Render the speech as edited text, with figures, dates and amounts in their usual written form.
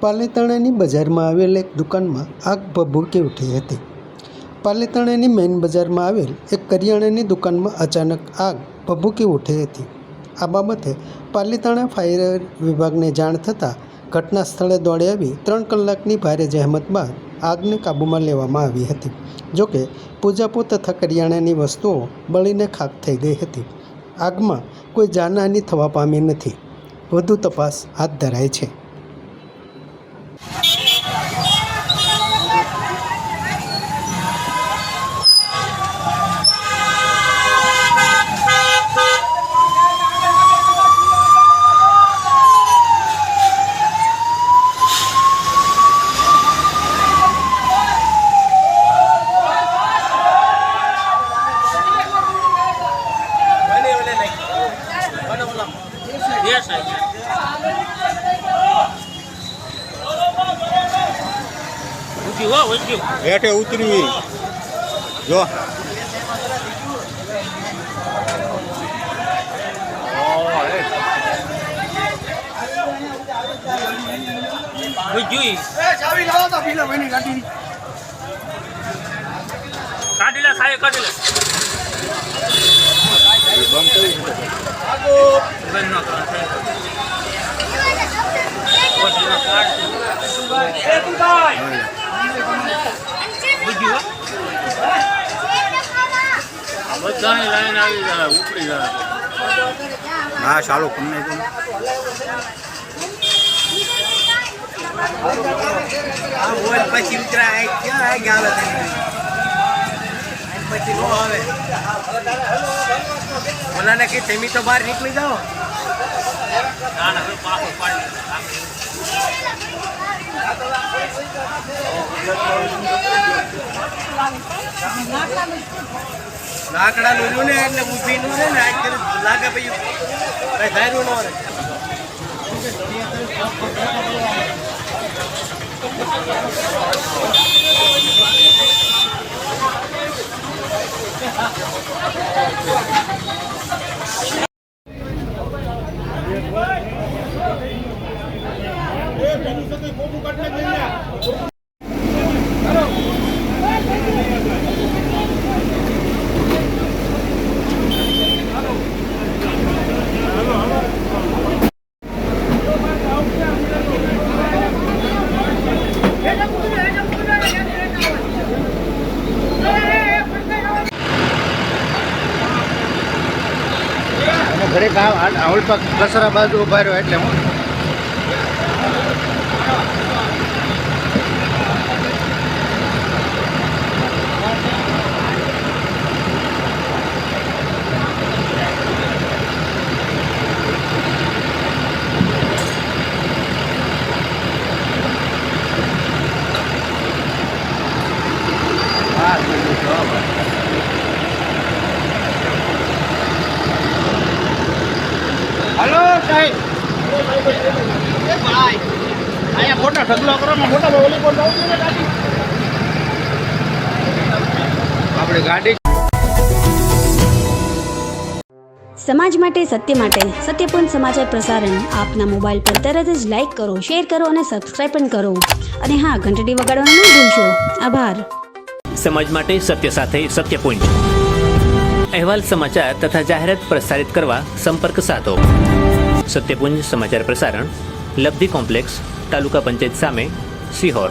પાલીતાણાની બજારમાં આવેલ એક દુકાનમાં આગ ભભૂકી ઉઠી હતી। પાલીતાણાની મેઇન બજારમાં આવેલ એક કરિયાણાની દુકાનમાં અચાનક આગ ભભૂકી ઉઠી હતી। આ બાબતે પાલીતાણા ફાયર વિભાગને જાણ થતાં ઘટના સ્થળે દોડી આવી 3 કલાકની ભારે જહેમત બાદ આગને કાબૂમાં લેવામાં આવી હતી। જોકે પૂજાપો તથા કરિયાણાની વસ્તુઓ બળીને ખાખ થઈ ગઈ હતી। આગમાં કોઈ જાનહાનિ થવા પામી નથી। વધુ તપાસ હાથ ધરાઈ છે। हेठे उतरी जो हाँ चालू करने कि तेमी तो बाहर निकली जाओ लाकड़ा लो ने એટલે ઊભી નો ને આજ કરી લાગે ભાઈ કઈ ધાર્યું ન રહે। घरे आवड़ पर कचरा बाजू उभा रह्यो એટલે હું हेलो साहेब भाई आया मोटा ढगलो करो में मोटा बोली कोण जाऊ ने गाड़ी आपणी गाड़ी समाज માટે સત્યપૂર્ણ સમાચાર પ્રસારણ આપના મોબાઈલ પર તરત જ લાઈક કરો, શેર કરો અને સબસ્ક્રાઇબ પણ કરો અને હા ઘંટડી વગાડવાનું ન ભૂલશો। આભાર। સમાજ માટે સત્ય સાથે સત્યપૂર્ણ अहवाल समाचार तथा जाहिरात प्रसारित करवा संपर्क साधो। सत्यपुंज समाचार प्रसारण लब्धी कॉम्प्लेक्स तालुका पंचायत सामे सीहोर।